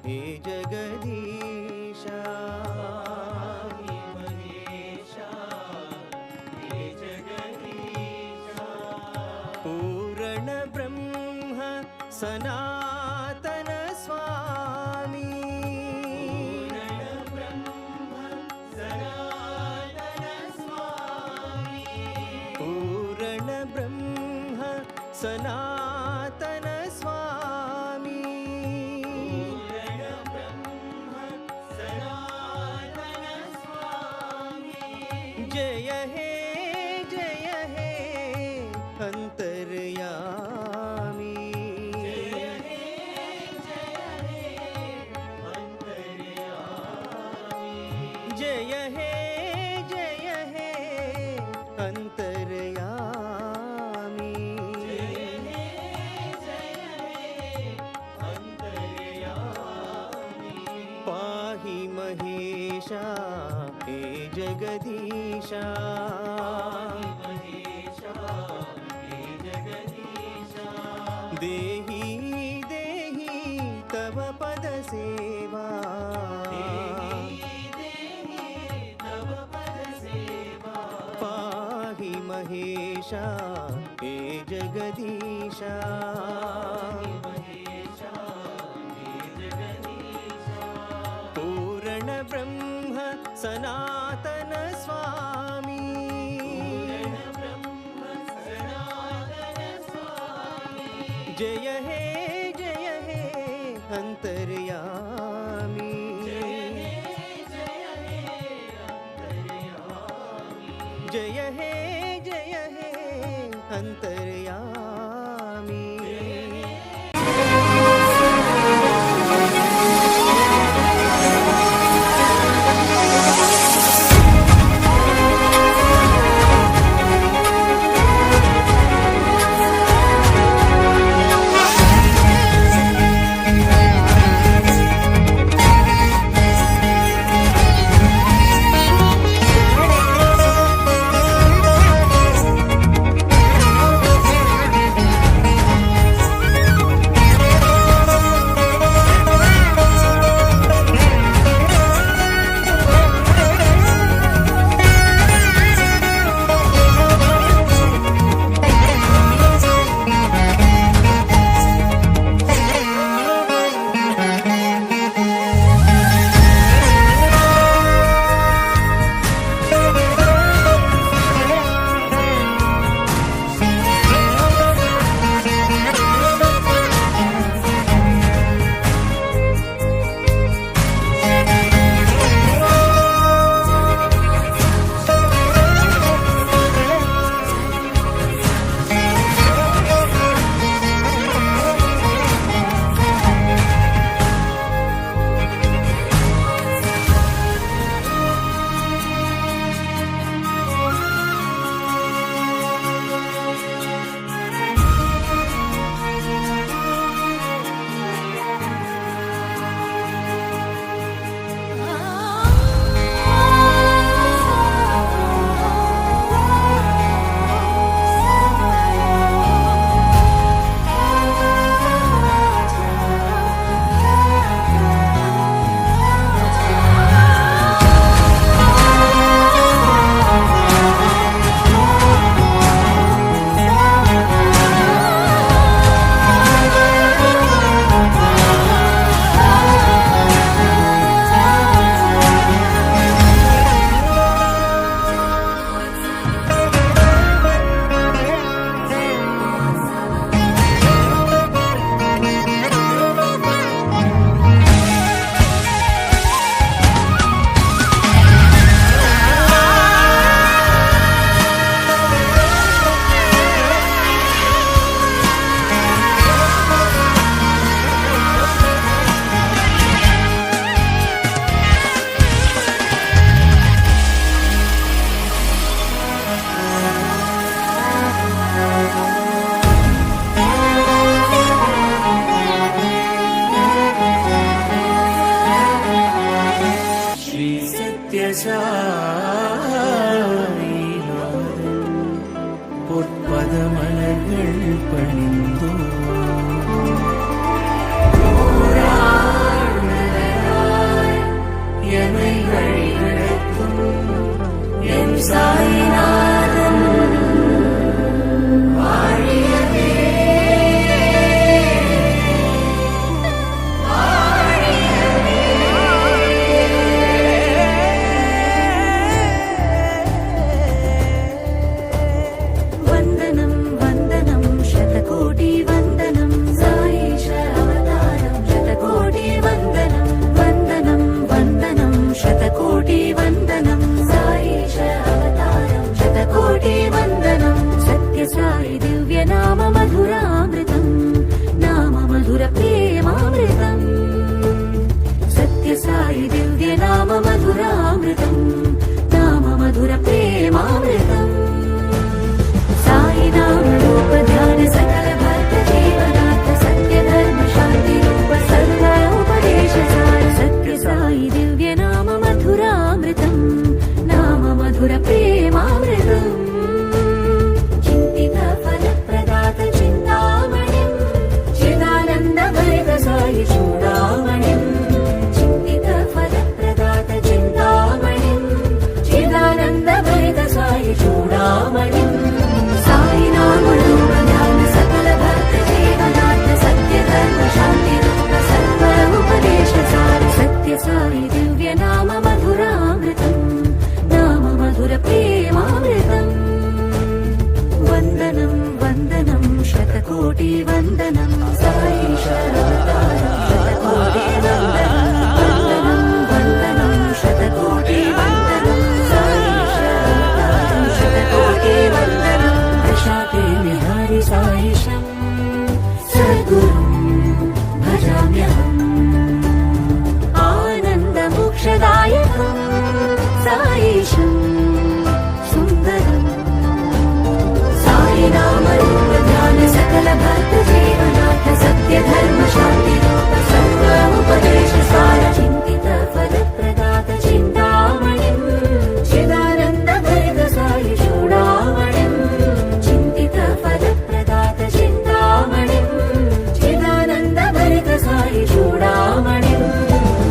हे जगदीशा पूर्ण ब्रह्म सनातन स्वामी पूर्ण ब्रह्म सनातन स्वामी जय हे अंतर्यामी जय हे अंतर्यामी पाहि महेशा हे जगदीशा देहि देहि तव पद सेवा पाहि महेशा हे जगदीशा पूर्ण ब्रह्म सनातन स्वामी जय हे अंतर्यामी जय हे अंतर्यामी सकल भक्त जीवनाथ सत्य धर्म शांति रूप सर्व उपदेश सार चिंतित फल प्रदात चिंतामणिं चिदानंद भरित साई चूडामणिं चिंतित फल प्रदात चिंतामणिं चिदानंद भरित साई चूडामणिं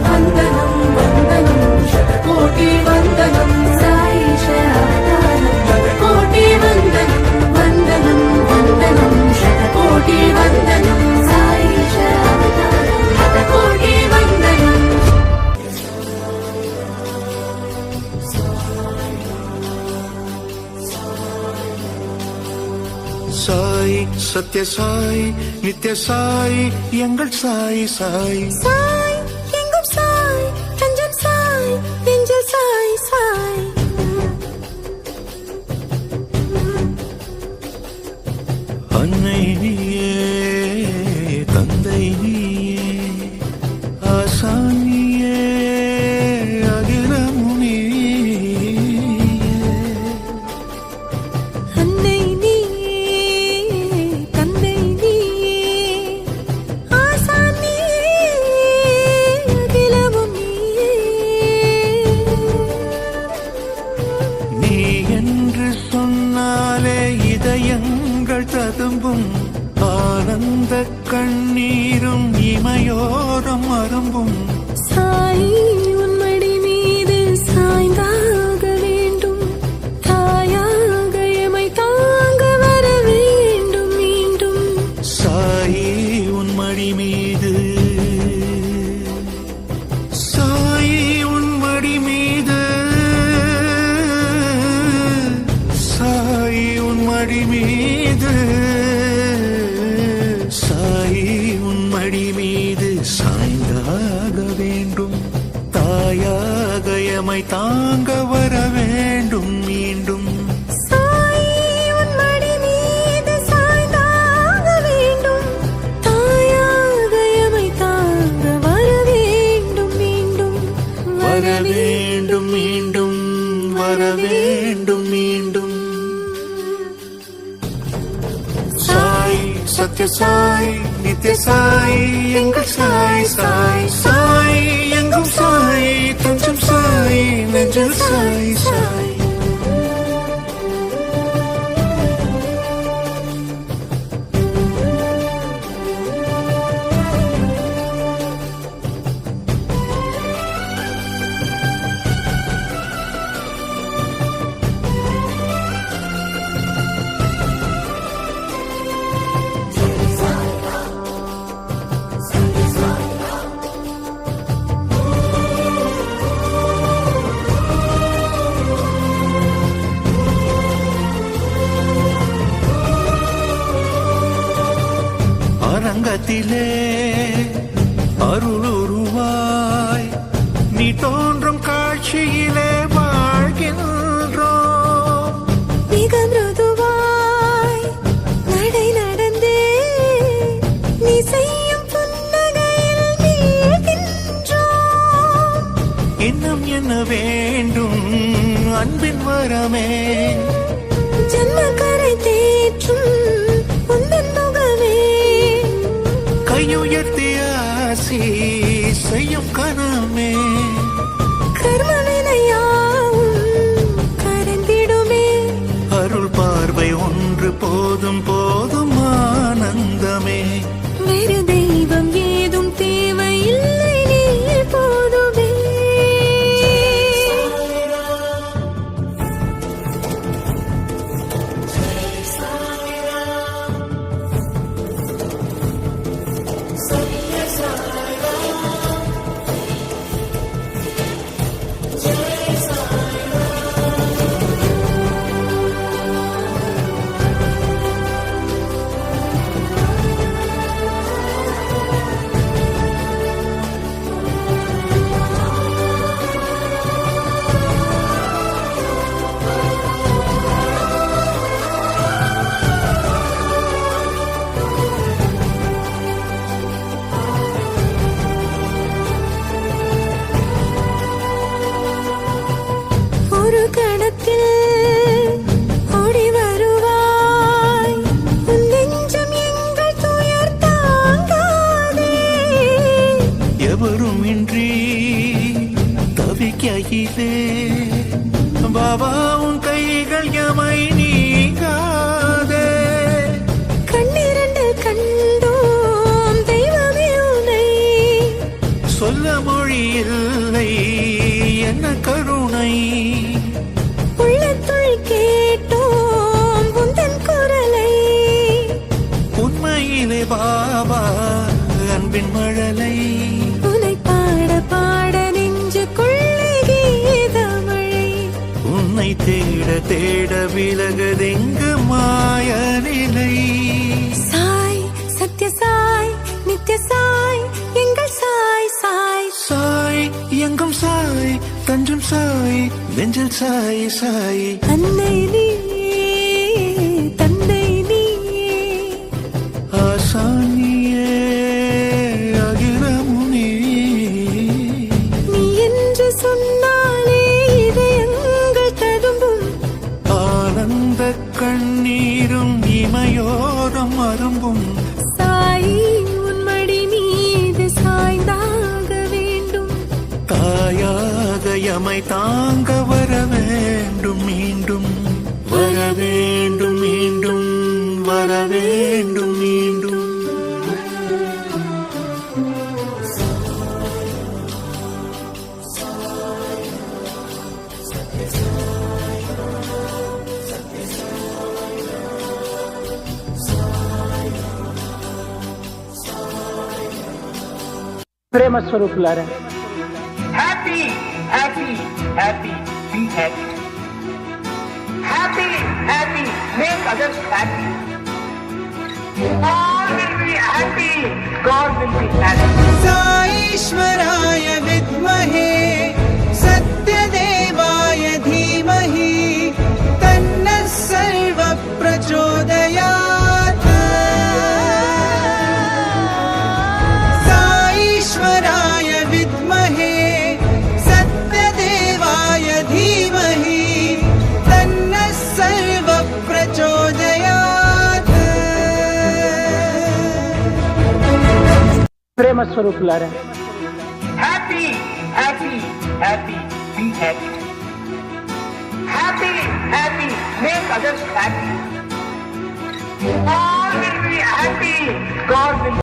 वंदनं वंदनं शतकोटि वंदनं साईश अवतारं शतकोटि वंदनं वंदनं वंदनं शतकोटि वंदनं साईश अवतारं शतकोटि वंदनं சாய் சத்ய சாய் நித்ய சாய் எங்கள் சாய் சாய் சாய் எங்கும் சாய் தஞ்சம் சாய் நெஞ்சில் சாய் சாய் அன்னை நீயே தந்தை நீயே ஆசானியே அகிலமும் நீயே அன்னை நீயே தந்தை நீயே ஆசான் நீயே அகிலமும் நீயே நீ என்று சொன்னாலே இதயங்கள் ததும்பும் ஆனந்த கண்ணீரும் இமையோரம் அரும்பும் சாய் உன் மடி மீது சாய்ந்தாக வேண்டும் தாயாக எமை தாங்க வர வேண்டும் மீண்டும் சாயி உன் மடி மீது சாயி உன் மடி மீது சாயி உன் மடி மீது சாயி உன் மடி மீது சாய்ந்தாக வேண்டும் தாயாக எமை தாங்க வர வேண்டும் மீண்டும் சாய் உன் மடி மீது சாய்ந்தாக வேண்டும் தாயாக எமை தாங்க வர வேண்டும் மீண்டும் வர வேண்டும் மீண்டும் வர வேண்டும் மீண்டும் சாய் சத்ய சாய் நித்ய சாய் எங்கள் சாய் சாய் சாய் எங்கும் சாய் தஞ்சம் சாய் நெஞ்சில் சாய் சாய் அரங்கத்திலே அருளுருவாய் நீ தோன்றும் காட்சியிலே வாழ்கின்றோம் மிக மிருதுவாய் நடை நடந்தே நீ செய்யும் புன்னகையில் நீள்கின்றோம் இன்னும் என்ன வேண்டும் அன்பின் வரமே ஜன்ம கரை தேற்றும் உந்தன் முகமே கையுயர்த்தி ஆசி செய்யும் கனமே கர்மவினையாவும் கரந்திடுமே அருள் பார்வை ஒன்று போதும் போதும் ஆனந்தமே வேறு தெய்வம் ஏதும் தேவையில்லை நீ போதுமே சாய் எவரும் இன்றி தவிக்கையிலே பாபா உன் கைகள் எமை நீங்காதே. கண்ணிரண்டு கண்டோம் தெய்வமே உனை, சொல்ல மொழி இல்லை என்ன கருணை. உள்ளத்துள் கேட்டோம் உந்தன் குரலை, உண்மையிலே பாபா அன்பின் மழலை. உனை பாட பாட நெஞ்சுக்குள்ளே கீதமழை. உன்னை தேட தேட விலகுதெங்கு மாய நிலை. சாய் சத்ய சாய் நித்ய சாய் எங்கள் சாய் சாய். சாய் எங்கும் சாய் தஞ்சம் சாய் நெஞ்சில் சாய் சாய். அன்னை நீ தந்தை நீ, ஆசானியே அகிலமுனி. நீ என்று சொன்னாலே இதயங்கள் ததும்பும். ஆனந்த கண்ணீரும் இமையோரம் அரும்பும். சாய் உன்மடி மீது சாய்ந்தாக வேண்டும். தாயாக எமை தாங்க வர வேண்டும் மீண்டும். வர வேண்டும் மீண்டும் வர வேண்டும் மீண்டும். ప్రేమ స్వరూపులారా, Happy, happy, happy, be happy. Happy, happy, make others happy. All will be happy, God will be happy. साईश्वराय विद्महे सत्यदेवाय धीमहि तन्नः सर्वः प्रचोदयात्. साईश्वराय विद्महे सत्यदेवाय धीमहि तन्नः सर्वः प्रचोदयात्. ప్రేమ స్వరూపులారా, Happy, happy, happy, be happy. Happy, happy, make others happy. All will be happy, God will